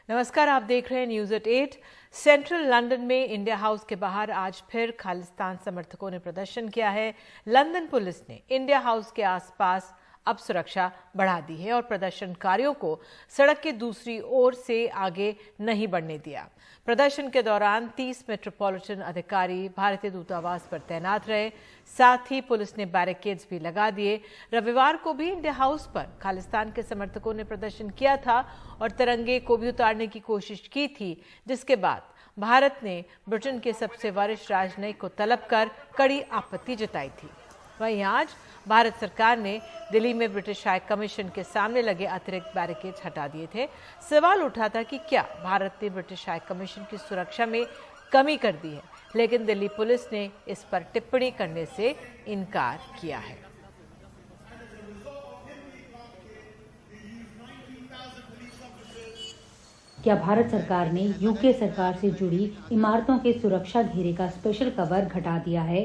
नमस्कार, आप देख रहे हैं न्यूज़ एट 8। सेंट्रल लंदन में इंडिया हाउस के बाहर आज फिर खालिस्तान समर्थकों ने प्रदर्शन किया है। लंदन पुलिस ने इंडिया हाउस के आसपास अब सुरक्षा बढ़ा दी है और प्रदर्शनकारियों को सड़क के दूसरी ओर से आगे नहीं बढ़ने दिया। प्रदर्शन के दौरान 30 मेट्रोपॉलिटन अधिकारी भारतीय दूतावास पर तैनात रहे। साथ ही पुलिस ने बैरिकेड्स भी लगा दिए। रविवार को भी इंडिया हाउस पर खालिस्तान के समर्थकों ने प्रदर्शन किया था और तिरंगे को भी उतारने की कोशिश की थी, जिसके बाद भारत ने ब्रिटेन के सबसे वरिष्ठ राजनयिक को तलब कर कड़ी आपत्ति जताई थी। वहीं आज भारत सरकार ने दिल्ली में ब्रिटिश हाई कमीशन के सामने लगे अतिरिक्त बैरिकेड्स हटा दिए थे। सवाल उठा था कि क्या भारत ने ब्रिटिश हाई कमीशन की सुरक्षा में कमी कर दी है, लेकिन दिल्ली पुलिस ने इस पर टिप्पणी करने से इनकार किया है। क्या भारत सरकार ने यूके सरकार से जुड़ी इमारतों के सुरक्षा घेरे का स्पेशल कवर घटा दिया है?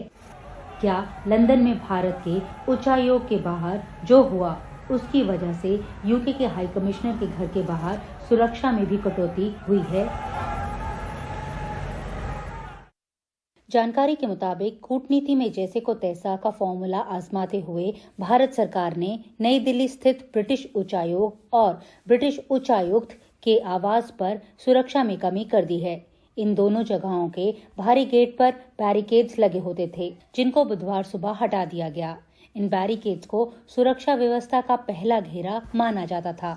क्या लंदन में भारत के उच्चायोग के बाहर जो हुआ उसकी वजह से यूके के हाई कमिश्नर के घर के बाहर सुरक्षा में भी कटौती हुई है? जानकारी के मुताबिक कूटनीति में जैसे को तैसा का फॉर्मूला आजमाते हुए भारत सरकार ने नई दिल्ली स्थित ब्रिटिश उच्चायोग और ब्रिटिश उच्चायुक्त के आवास पर सुरक्षा में कमी कर दी है। इन दोनों जगहों के बाहरी गेट पर बैरिकेड्स लगे होते थे, जिनको बुधवार सुबह हटा दिया गया। इन बैरिकेड्स को सुरक्षा व्यवस्था का पहला घेरा माना जाता था।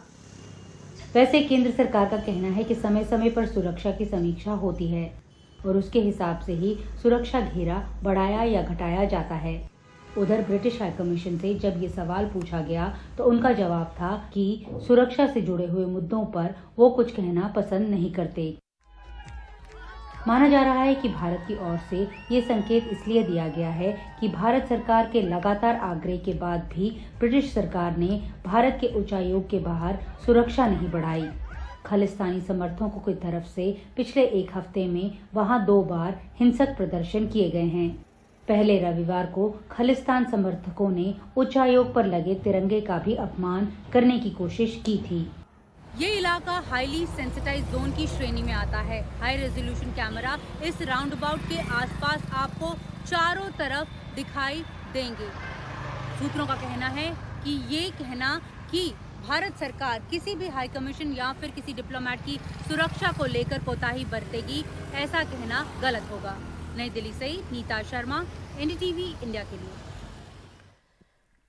वैसे केंद्र सरकार का कहना है कि समय समय पर सुरक्षा की समीक्षा होती है और उसके हिसाब से ही सुरक्षा घेरा बढ़ाया या घटाया जाता है। उधर ब्रिटिश हाई कमीशन से जब ये सवाल पूछा गया तो उनका जवाब था कि सुरक्षा से जुड़े हुए मुद्दों पर वो कुछ कहना पसंद नहीं करते। माना जा रहा है कि भारत की ओर से ये संकेत इसलिए दिया गया है कि भारत सरकार के लगातार आग्रह के बाद भी ब्रिटिश सरकार ने भारत के उच्चायोग के बाहर सुरक्षा नहीं बढ़ाई। खालिस्तानी समर्थकों की तरफ से पिछले एक हफ्ते में वहां 2 बार हिंसक प्रदर्शन किए गए हैं। पहले रविवार को खालिस्तान समर्थकों ने उच्चायोग पर लगे तिरंगे का भी अपमान करने की कोशिश की थी। ये इलाका हाईली सेंसिटाइज जोन की श्रेणी में आता है। हाई रेजोल्यूशन कैमरा इस राउंड अबाउट के आसपास आपको चारों तरफ दिखाई देंगे। सूत्रों का कहना है कि ये कहना कि भारत सरकार किसी भी हाई कमीशन या फिर किसी डिप्लोमेट की सुरक्षा को लेकर कोताही बरतेगी, ऐसा कहना गलत होगा। नई दिल्ली से नीता शर्मा, एनडीटीवी इंडिया के लिए।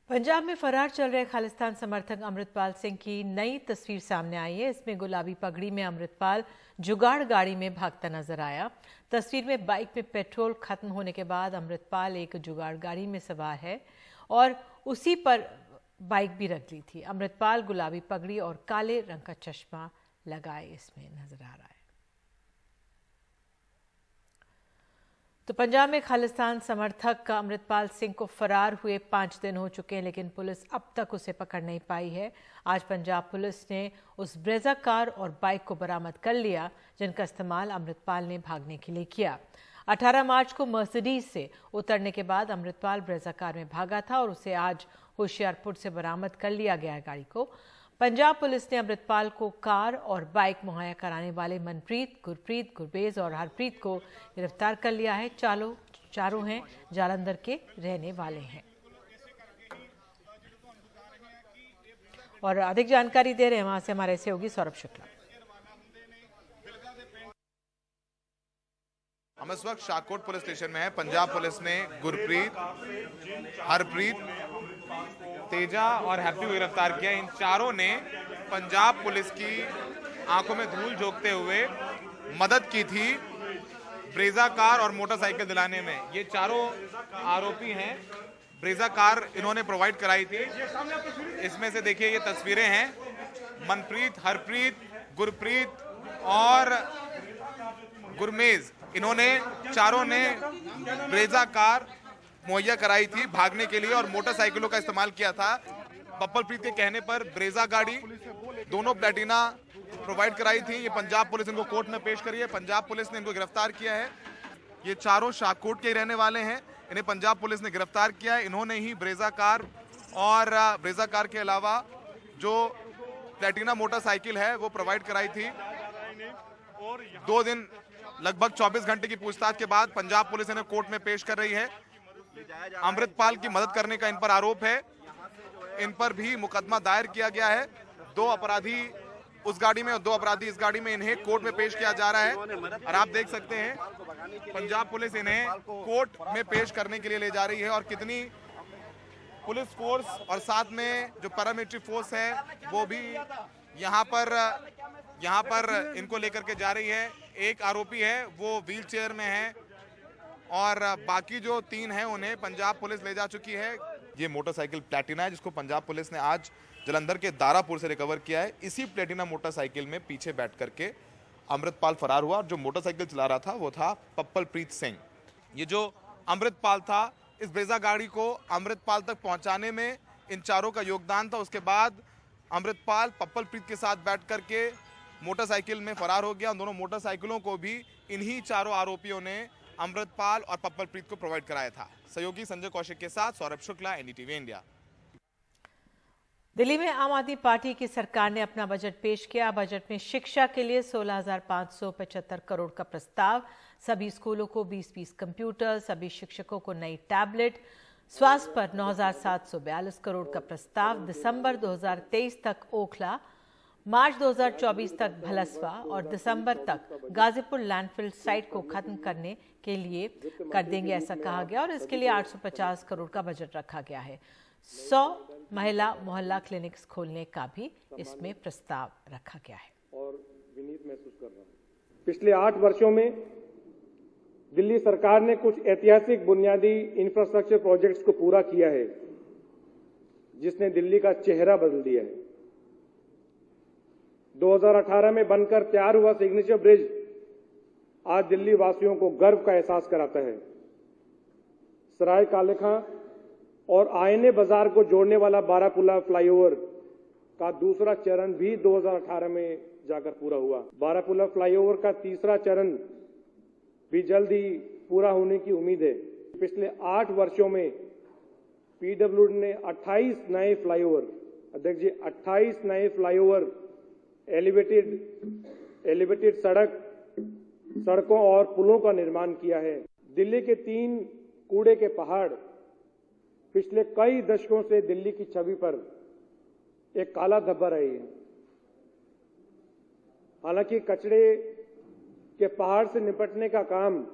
पंजाब में फरार चल रहे खालिस्तान समर्थक अमृतपाल सिंह की नई तस्वीर सामने आई है। इसमें गुलाबी पगड़ी में अमृतपाल जुगाड़ गाड़ी में भागता नजर आया। तस्वीर में बाइक में पेट्रोल खत्म होने के बाद अमृतपाल एक जुगाड़ गाड़ी में सवार है और उसी पर बाइक भी रख ली थी। अमृतपाल गुलाबी पगड़ी और काले रंग का चश्मा लगाए इसमें नजर आ रहा है। तो पंजाब में खालिस्तान समर्थक अमृतपाल सिंह को फरार हुए 5 दिन हो चुके हैं, लेकिन पुलिस अब तक उसे पकड़ नहीं पाई है। आज पंजाब पुलिस ने उस ब्रेजा कार और बाइक को बरामद कर लिया जिनका इस्तेमाल अमृतपाल ने भागने के लिए किया। 18 मार्च को मर्सिडीज से उतरने के बाद अमृतपाल ब्रेजा कार में भागा था और उसे आज होशियारपुर से बरामद कर लिया गया है गाड़ी को। पंजाब पुलिस ने अमृतपाल को कार और बाइक मुहैया कराने वाले मनप्रीत, गुरप्रीत, गुरबेज और हरप्रीत को गिरफ्तार कर लिया है। चारों हैं जालंधर के रहने वाले हैं। और अधिक जानकारी दे रहे हैं वहां से हमारे सहयोगी सौरभ शुक्ला। हम इस वक्त शाहकोट पुलिस स्टेशन में है। पंजाब पुलिस ने गुरप्रीत, हरप्रीत, तेजा और हैप्पी को गिरफ्तार किया। इन चारों ने पंजाब पुलिस की आंखों में धूल झोंकते हुए मदद की थी ब्रेजा कार और मोटरसाइकिल दिलाने में। ये चारों आरोपी हैं। ब्रेजा कार इन्होंने प्रोवाइड कराई थी। इसमें से देखिए ये तस्वीरें हैं। मनप्रीत, हरप्रीत, गुरप्रीत और गुरमेज, इन्होंने चारों ने ब्रेजा कार मुहैया कराई थी भागने के लिए और मोटरसाइकिलों का इस्तेमाल किया था। बप्पलप्रीत के कहने पर ब्रेजा गाड़ी, दोनों प्लेटिना प्रोवाइड कराई थी। ये पंजाब पुलिस इनको कोर्ट में पेश करी है। पंजाब पुलिस ने इनको गिरफ्तार किया है। ये चारों शाहकोट के रहने वाले हैं। इन्हें पंजाब पुलिस ने गिरफ्तार किया है। इन्होंने ही ब्रेजा कार और ब्रेजा कार के अलावा जो प्लेटिना मोटरसाइकिल है वो प्रोवाइड कराई थी। 2 दिन लगभग 24 घंटे की पूछताछ के बाद पंजाब पुलिस इन्हें कोर्ट में पेश कर रही है। अमृतपाल की मदद करने का इन पर आरोप है। इन पर भी मुकदमा दायर किया गया है। 2 अपराधी उस गाड़ी में और 2 अपराधी इस गाड़ी में, इन्हें कोर्ट में पेश किया जा रहा है। और आप देख सकते हैं पंजाब पुलिस इन्हें कोर्ट में पेश करने के लिए ले जा रही है। और कितनी पुलिस फोर्स और साथ में जो पैरामिलिट्री फोर्स है वो भी यहाँ पर इनको लेकर के जा रही है। एक आरोपी है वो व्हील चेयर में है और बाकी जो 3 हैं उन्हें पंजाब पुलिस ले जा चुकी है। ये मोटरसाइकिल प्लेटिना है जिसको पंजाब पुलिस ने आज जलंधर के दारापुर से रिकवर किया है। इसी प्लेटिना मोटरसाइकिल में पीछे बैठ करके अमृतपाल फरार हुआ। जो मोटरसाइकिल चला रहा था वो था पप्पलप्रीत सिंह। ये जो अमृतपाल था, इस ब्रेजा गाड़ी को अमृतपाल तक पहुंचाने में इन चारों का योगदान था। उसके बाद अमृतपाल पप्पलप्रीत के साथ बैठ करके मोटरसाइकिल में फरार हो गया। दोनों मोटरसाइकिलों को भी इन्हीं चारों आरोपियों ने अमृतपाल और पप्पलप्रीत को प्रोवाइड कराया था। सहयोगी संजय कौशिक के साथ सौरभ शुक्ला, एनडीटीवी इंडिया। दिल्ली में आम आदमी पार्टी की सरकार ने अपना बजट पेश किया। बजट में शिक्षा के लिए 16,575 करोड़ का प्रस्ताव, सभी स्कूलों को 20-20 कंप्यूटर, सभी शिक्षकों को नई टैबलेट, स्वास्थ्य पर 9,742 करोड़ का प्रस्ताव, दिसंबर 2023 तक ओखला, मार्च 2024 तक भलसवा और दिसंबर तक गाजीपुर लैंडफिल साइट को खत्म करने के लिए कर देंगे, ऐसा कहा गया। और इसके लिए 850 करोड़ का बजट रखा गया है। 100 महिला मोहल्ला क्लिनिक्स खोलने का भी इसमें प्रस्ताव रखा गया है। और विनीत महसूस कर रहा हूं, पिछले 8 वर्षों में दिल्ली सरकार ने कुछ ऐतिहासिक बुनियादी इंफ्रास्ट्रक्चर प्रोजेक्ट्स को पूरा किया है, जिसने दिल्ली का चेहरा बदल दिया है। 2018 में बनकर तैयार हुआ सिग्नेचर ब्रिज आज दिल्ली वासियों को गर्व का एहसास कराता है। सराय काले खां और आईने बाजार को जोड़ने वाला बारापुला फ्लाईओवर का दूसरा चरण भी 2018 में जाकर पूरा हुआ। बारापुला फ्लाईओवर का तीसरा चरण भी जल्द ही पूरा होने की उम्मीद है। पिछले 8 वर्षों में पीडब्ल्यूडी ने 28 नए फ्लाईओवर, अध्यक्ष जी 28 नए फ्लाईओवर, एलिवेटेड सड़कों और पुलों का निर्माण किया है। दिल्ली के 3 कूड़े के पहाड़ पिछले कई दशकों से दिल्ली की छवि पर एक काला धब्बा रहे हैं। हालांकि कचरे के पहाड़ से निपटने का काम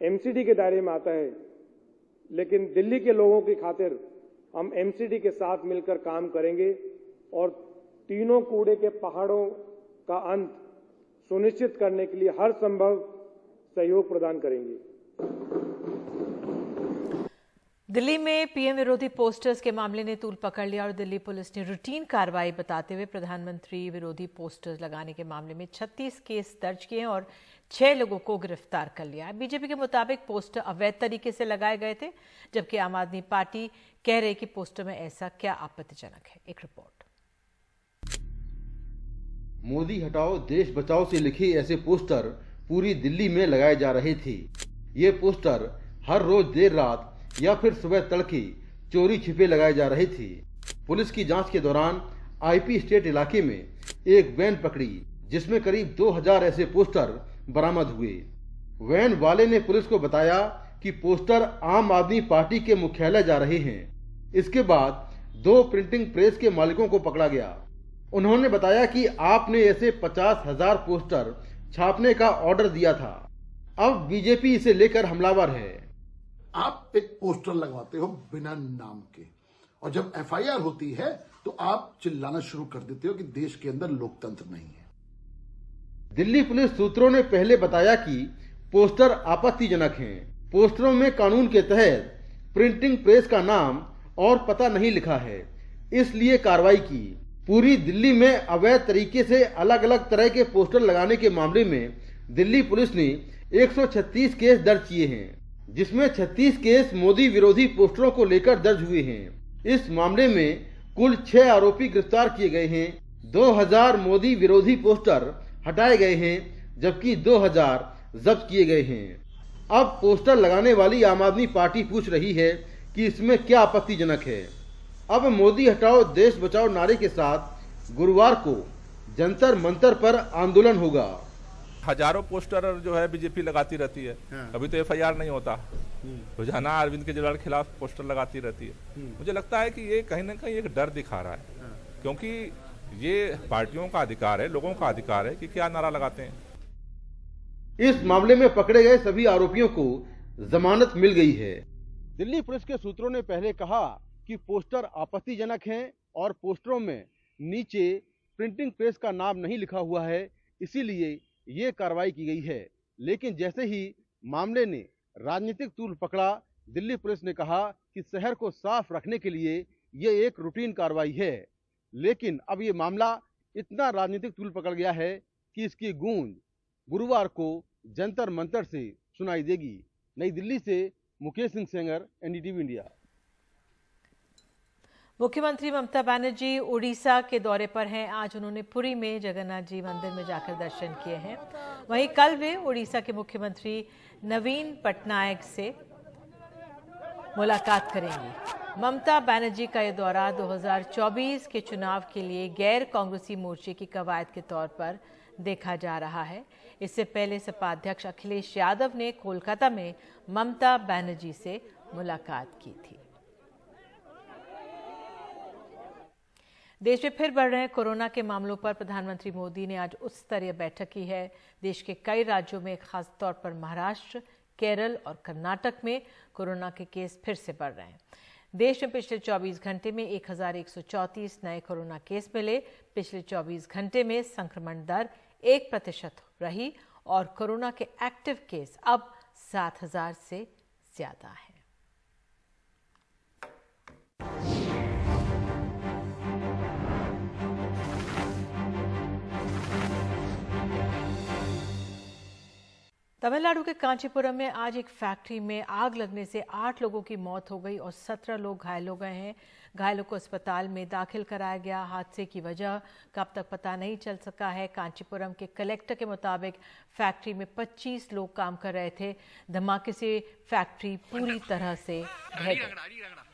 एमसीडी के दायरे में आता है, लेकिन दिल्ली के लोगों की खातिर हम एमसीडी के साथ मिलकर काम करेंगे और तीनों कूड़े के पहाड़ों का अंत सुनिश्चित करने के लिए हर संभव सहयोग प्रदान करेंगे। दिल्ली में पीएम विरोधी पोस्टर्स के मामले ने तूल पकड़ लिया और दिल्ली पुलिस ने रूटीन कार्रवाई बताते हुए प्रधानमंत्री विरोधी पोस्टर्स लगाने के मामले में 36 केस दर्ज किए और 6 लोगों को गिरफ्तार कर लिया। बीजेपी के मुताबिक पोस्टर अवैध तरीके से लगाए गए थे, जबकि आम आदमी पार्टी कह रही कि पोस्टर में ऐसा क्या आपत्तिजनक है। एक रिपोर्ट। मोदी हटाओ देश बचाओ से लिखे ऐसे पोस्टर पूरी दिल्ली में लगाए जा रहे थे। ये पोस्टर हर रोज देर रात या फिर सुबह तड़के चोरी छिपे लगाए जा रहे थे। पुलिस की जांच के दौरान आईपी स्टेट इलाके में एक वैन पकड़ी, जिसमें करीब 2000 ऐसे पोस्टर बरामद हुए। वैन वाले ने पुलिस को बताया कि पोस्टर आम आदमी पार्टी के मुख्यालय जा रहे हैं। इसके बाद 2 प्रिंटिंग प्रेस के मालिकों को पकड़ा गया। उन्होंने बताया कि आपने ऐसे 50,000 पोस्टर छापने का ऑर्डर दिया था। अब बीजेपी इसे लेकर हमलावर है। आप एक पोस्टर लगवाते हो बिना नाम के, और जब एफआईआर होती है तो आप चिल्लाना शुरू कर देते हो कि देश के अंदर लोकतंत्र नहीं है। दिल्ली पुलिस सूत्रों ने पहले बताया कि पोस्टर आपत्तिजनक हैं। पोस्टरों में कानून के तहत प्रिंटिंग प्रेस का नाम और पता नहीं लिखा है, इसलिए कार्रवाई की। पूरी दिल्ली में अवैध तरीके से अलग अलग तरह के पोस्टर लगाने के मामले में दिल्ली पुलिस ने 136 केस दर्ज किए हैं, जिसमें 36 केस मोदी विरोधी पोस्टरों को लेकर दर्ज हुए हैं। इस मामले में कुल 6 आरोपी गिरफ्तार किए गए हैं। 2000 मोदी विरोधी पोस्टर हटाए गए हैं, जबकि 2000 जब्त किए गए हैं। अब पोस्टर लगाने वाली आम आदमी पार्टी पूछ रही है कि इसमें क्या आपत्तिजनक है। अब मोदी हटाओ देश बचाओ नारे के साथ गुरुवार को जंतर मंतर पर आंदोलन होगा। हजारों पोस्टर जो है बीजेपी लगाती रहती है, कभी तो एफआईआर नहीं होता। रोजाना अरविंद केजरीवाल के खिलाफ पोस्टर लगाती रहती है। मुझे लगता है कि ये कहीं ना कहीं एक डर दिखा रहा है, क्योंकि ये पार्टियों का अधिकार है, लोगों का अधिकार है कि क्या नारा लगाते हैं। इस मामले में पकड़े गए सभी आरोपियों को जमानत मिल गई है। दिल्ली पुलिस के सूत्रों ने पहले कहा कि पोस्टर आपत्तिजनक हैं और पोस्टरों में नीचे प्रिंटिंग प्रेस का नाम नहीं लिखा हुआ है, इसीलिए ये कार्रवाई की गई है। लेकिन जैसे ही मामले ने राजनीतिक तूल पकड़ा, दिल्ली पुलिस ने कहा कि शहर को साफ रखने के लिए ये एक रूटीन कार्रवाई है। लेकिन अब ये मामला इतना राजनीतिक तूल पकड़ गया है कि इसकी गूंज गुरुवार को जंतर मंतर से सुनाई देगी। नई दिल्ली से मुकेश सिंह सेंगर, एनडीटीवी इंडिया। मुख्यमंत्री ममता बनर्जी उड़ीसा के दौरे पर हैं। आज उन्होंने पुरी में जगन्नाथ जी मंदिर में जाकर दर्शन किए हैं। वहीं कल वे उड़ीसा के मुख्यमंत्री नवीन पटनायक से मुलाकात करेंगी। ममता बनर्जी का यह दौरा 2024 के चुनाव के लिए गैर कांग्रेसी मोर्चे की कवायद के तौर पर देखा जा रहा है। इससे पहले सपा अध्यक्ष अखिलेश यादव ने कोलकाता में ममता बनर्जी से मुलाकात की थी। देश में फिर बढ़ रहे कोरोना के मामलों पर प्रधानमंत्री मोदी ने आज उच्च स्तरीय बैठक की है। देश के कई राज्यों में, खासतौर पर महाराष्ट्र, केरल और कर्नाटक में कोरोना के केस फिर से बढ़ रहे हैं। देश में पिछले 24 घंटे में 1134 नए कोरोना केस मिले। पिछले 24 घंटे में संक्रमण दर 1% रही और कोरोना के एक्टिव केस अब 7000 से ज्यादा है। तमिलनाडु के कांचीपुरम में आज एक फैक्ट्री में आग लगने से 8 लोगों की मौत हो गई और 17 लोग घायल हो गए हैं। घायलों को अस्पताल में दाखिल कराया गया। हादसे की वजह का अब तक पता नहीं चल सका है। कांचीपुरम के कलेक्टर के मुताबिक फैक्ट्री में 25 लोग काम कर रहे थे। धमाके से फैक्ट्री पूरी तरह से ढह गई।